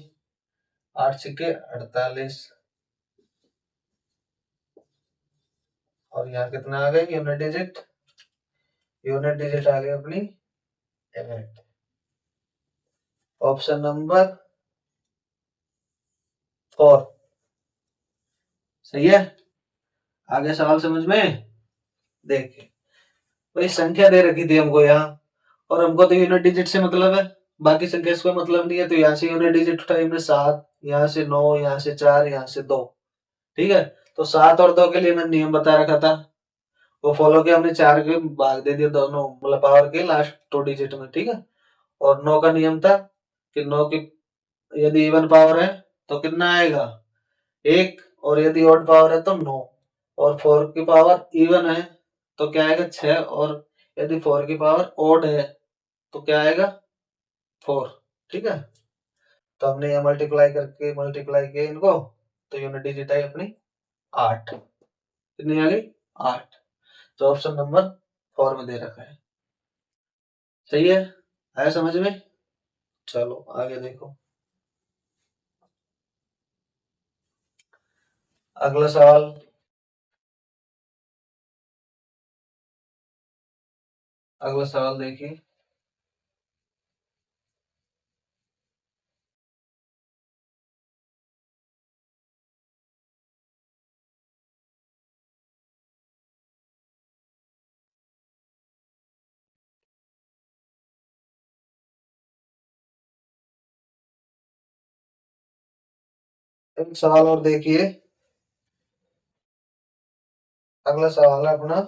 8 6 48। और यहाँ कितना आ गया यूनिट डिजिट? यूनिट डिजिट आ गई अपनी 8। ऑप्शन नंबर 4 सही है। आगे सवाल समझ में? देखिए भाई, संख्या दे रखी थी हमको यहाँ, और हमको तो यूनिट डिजिट से मतलब है, बाकी संख्या से कोई मतलब नहीं है। तो यहाँ से यूनिट डिजिट उठाई हमने 7, यहाँ से 9, यहाँ से 4, यहाँ से 2। ठीक है, तो 7 और 2 के लिए मैंने नियम बता रखा था, वो फॉलो किया हमने। 4 के भाग दे दिए दोनों मतलब पावर के लास्ट 2 डिजिट में। ठीक है, और 9 का नियम था कि 9 की यदि इवन पावर है तो कितना आएगा? 1। और यदि ऑड पावर है तो 9। और 4 की पावर इवन है तो क्या आएगा? 6। और यदि 4 की पावर ऑड है तो क्या आएगा? 4। ठीक है, तो हमने ये मल्टीप्लाई किया इनको, तो यूनिट डिजिट आई अपनी 8। कितनी आ गई? 8। तो ऑप्शन नंबर 4 में दे रखा है। सही है, आया समझ में? चलो आगे देखो। अगला सवाल। अगला सवाल देखिए। एक सवाल और देखिए। अगला सवाल है अपना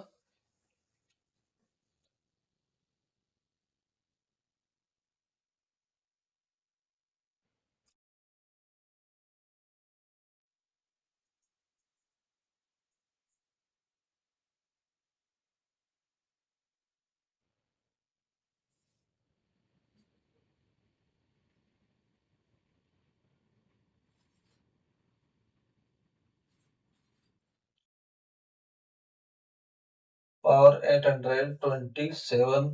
पावर 827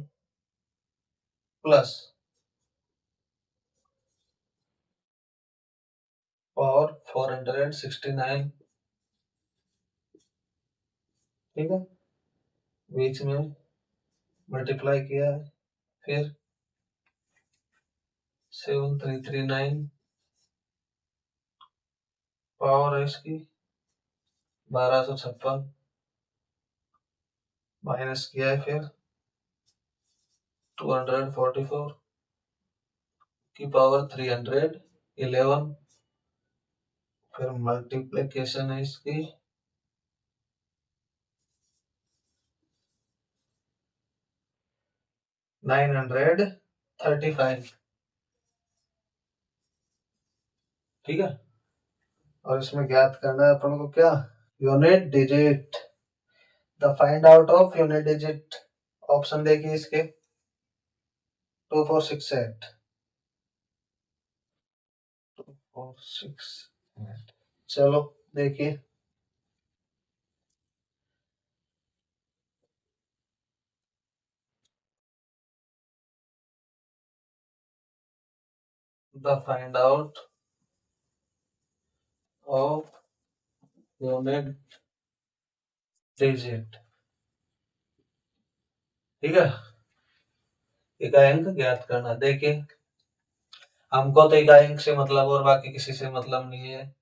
प्लस पावर 469। ठीक है, बीच में मल्टीप्लाई किया है, फिर 7339 पावर है इसकी 1256, माइनस किया है, फिर 244 की पावर 311, फिर मल्टीप्लिकेशन है इसकी 935, ठीक है। और इसमें ज्ञात करना है अपन को क्या, unit digit. The find out of unit digit, option देखिए इसके 2468, 2468। चलो देखिए, the find out of unit digit, ठीक है। इकाई अंक ज्ञात करना। देखिए हमको तो इकाई अंक से मतलब और बाकी किसी से मतलब नहीं है।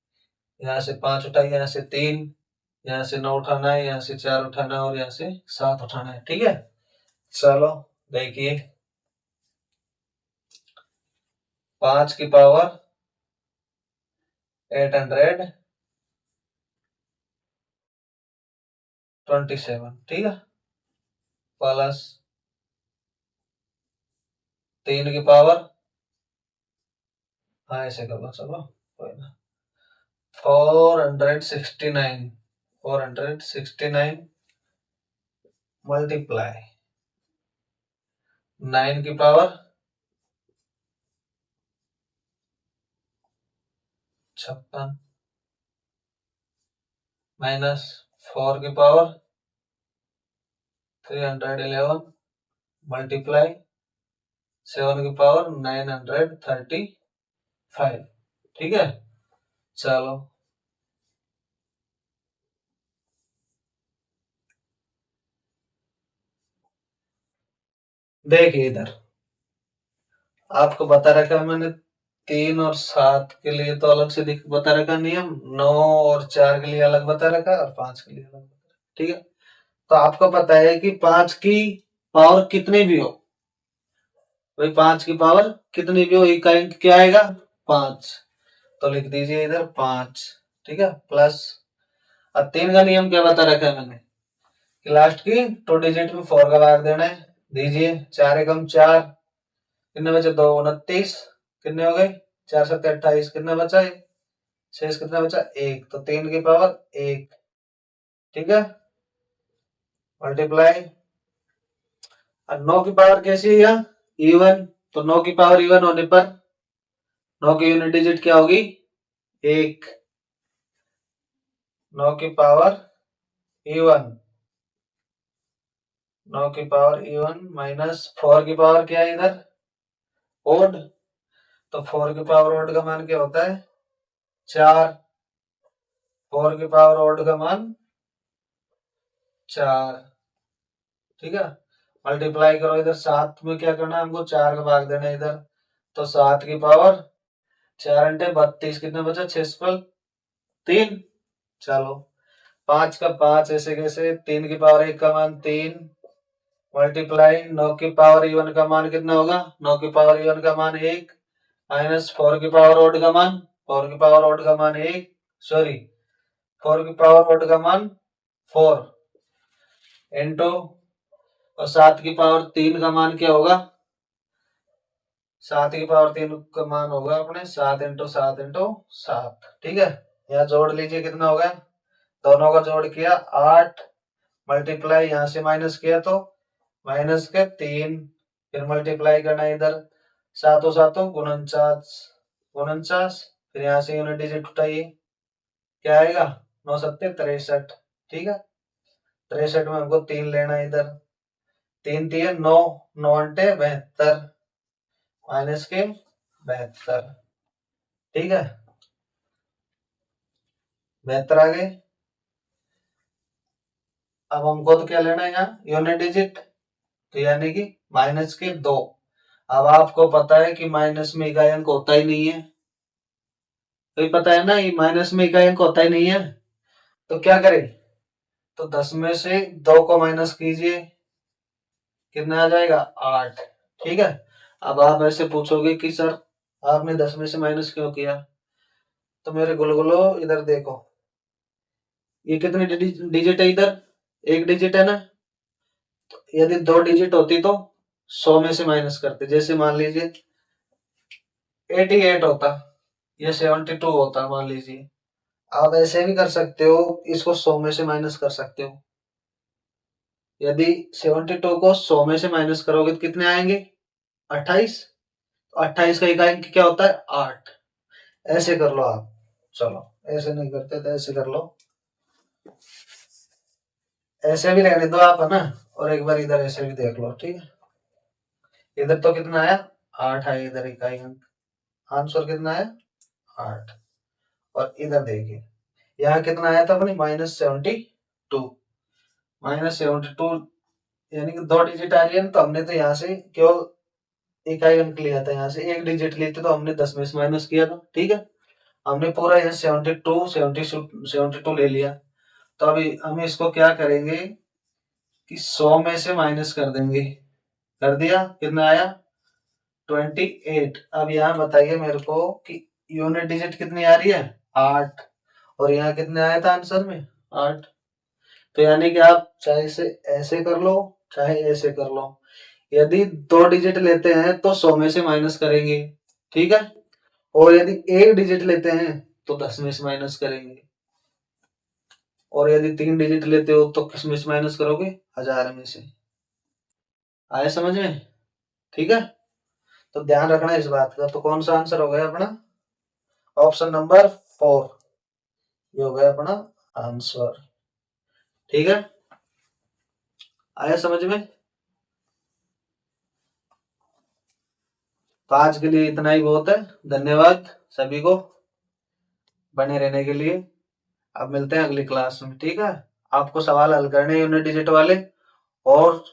यहाँ से 5 उठाए, यहाँ से 3, यहाँ से 9 उठाना है, यहाँ से 4 उठाना है और यहाँ से 7 उठाना है, ठीक है। चलो देखिए, 5 की पावर 827, ठीक है, प्लस 3 की पावर, हाँ ऐसे कर लो, चलो कोई ना, 469, 469 मल्टीप्लाई 9 की पावर 56 माइनस 4 की पावर 311 मल्टीप्लाई 7 की पावर 935, ठीक है। चलो देखिए इधर आपको बता रखा है मैंने 3 और 7 के लिए तो अलग से बता रखा नियम, 9 और 4 के लिए अलग बता रखा और 5 के लिए अलग बता रखा, ठीक है। तो आपको पता है कि 5 की पावर कितनी भी हो, भाई 5 की पावर कितनी भी हो, इकाई अंक क्या आएगा, 5। तो लिख दीजिए इधर 5, ठीक है, प्लस। अब 3 का नियम क्या बता रखा है मैंने, कि लास्ट की 2 डिजिट में 4 का भाग देना है। दीजिए 4 एकम 4, कितने बचे, 2 29, कितने हो गए, 4 7 28, कितना बचा, शेष कितना बचा, 1। तो 3 की पावर 1, ठीक है, मल्टीप्लाई। और 9 की पावर कैसी है, इवन, तो 9 की पावर इवन होने पर 9 की यूनिट डिजिट क्या होगी, 1। 9 की पावर इवन, 9 की पावर इवन माइनस 4 की पावर क्या है इधर, ओड। तो 4 की पावर ओड का मान क्या होता है, 4। 4 की पावर ओड का मान 4, ठीक है, मल्टीप्लाई करो। इधर 7 में क्या करना है हमको, 4 का भाग देना है इधर। तो 7 की पावर 4 अंटे 32, कितने बचा, 6 3। चलो 5 का 5 ऐसे कैसे, 3 की पावर 1 का मान 3, मल्टीप्लाई 9 की पावर इवन का मान कितना होगा, 9 की पावर इवन का मान 1, माइनस 4 की पावर ओड का मान, 4 की पावर ओड का मान 1, सॉरी 4 की पावर ओड का मान 4, इंटू, और 7 की पावर 3 का मान क्या होगा, 7 की पावर 3 का मान होगा अपने 7 इंटू 7 इंटू 7, ठीक है। यहाँ जोड़ लीजिए कितना हो गया, दोनों का जोड़ किया 8, मल्टीप्लाई यहाँ से माइनस किया तो माइनस के 3, फिर मल्टीप्लाई करना इधर, 7 7 49, 49, फिर यहाँ से यूनिट डिजिट उठाइए, क्या आएगा, 9 7 63, ठीक है। 63 में हमको 3 लेना है इधर, 3 3 9, 9 अंटे 72, माइनस के 72, ठीक है, 72 आ गए। अब हमको तो क्या लेना है यहाँ, यूनिट डिजिट, तो यानी कि माइनस के 2। अब आपको पता है कि माइनस में इकाई अंक होता ही नहीं है, तो पता है ना, ये माइनस में इकाई अंक होता ही नहीं है। तो क्या करें, तो 10 में से 2 को माइनस कीजिए, कितना आ जाएगा, 8, ठीक है। अब आप ऐसे पूछोगे कि सर आपने 10 में से माइनस क्यों किया, तो मेरे गुलगुलो इधर देखो, ये कितनी डिजिट है इधर, एक डिजिट है ना, तो यदि 2 डिजिट होती तो 100 में से माइनस करते, जैसे मान लीजिए 88 होता, ये 72 होता मान लीजिए। आप ऐसे भी कर सकते हो, इसको 100 में से माइनस कर सकते हो। यदि 72 को 100 में से माइनस करोगे तो कितने आएंगे? 28। 28 का इकाई क्या होता है? 8। ऐसे कर लो आप। चलो ऐसे नहीं करते तो ऐसे कर लो, ऐसे भी रहने दो आप, है ना। और एक बार इधर ऐसे भी देख लो, ठीक है। इधर तो कितना आया? 8 आया इधर इकाई अंक। आंसर कितना आया? 8। और इधर देखिए यहाँ कितना आया था अपनी? -72। -72 यानी कि 2 डिजिट आ रही है ना, तो हमने तो यहाँ से केवल इकाई अंक लिया था, यहाँ से 1 डिजिट लेते तो हमने 10 में से माइनस किया था, ठीक है। हमने पूरा यहाँ 72 ले लिया। तो अभी हम इसको क्या करेंगे कि 100 में से माइनस कर देंगे। कर दिया, कितना आया? 28। अब यहाँ बताइए मेरे को कि यूनिट डिजिट कितनी आ रही है? 8। और यहाँ कितने आया था आंसर में? 8। तो यानी कि आप चाहे इसे ऐसे कर लो चाहे ऐसे कर लो, यदि 2 डिजिट लेते हैं तो 100 में से माइनस करेंगे, ठीक है। और यदि 1 डिजिट लेते हैं तो 10 में से माइनस करेंगे। और यदि 3 डिजिट लेते हो तो किस में से माइनस करोगे? 1000 में से। आया समझ में? ठीक है। तो ध्यान रखना इस बात का। तो कौन सा आंसर हो गया अपना? ऑप्शन नंबर 4 ये हो गया अपना आंसर, ठीक है। आया समझ में? तो आज के लिए इतना ही बहुत है। धन्यवाद सभी को बने रहने के लिए। अब मिलते हैं अगली क्लास में, ठीक है। आपको सवाल हल करने यूनिट डिजिट वाले। और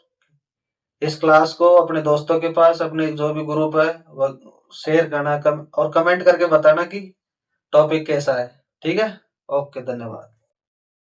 इस क्लास को अपने दोस्तों के पास, अपने जो भी ग्रुप है वो शेयर करना, और कमेंट करके बताना कि टॉपिक कैसा है, ठीक है। ओके, धन्यवाद।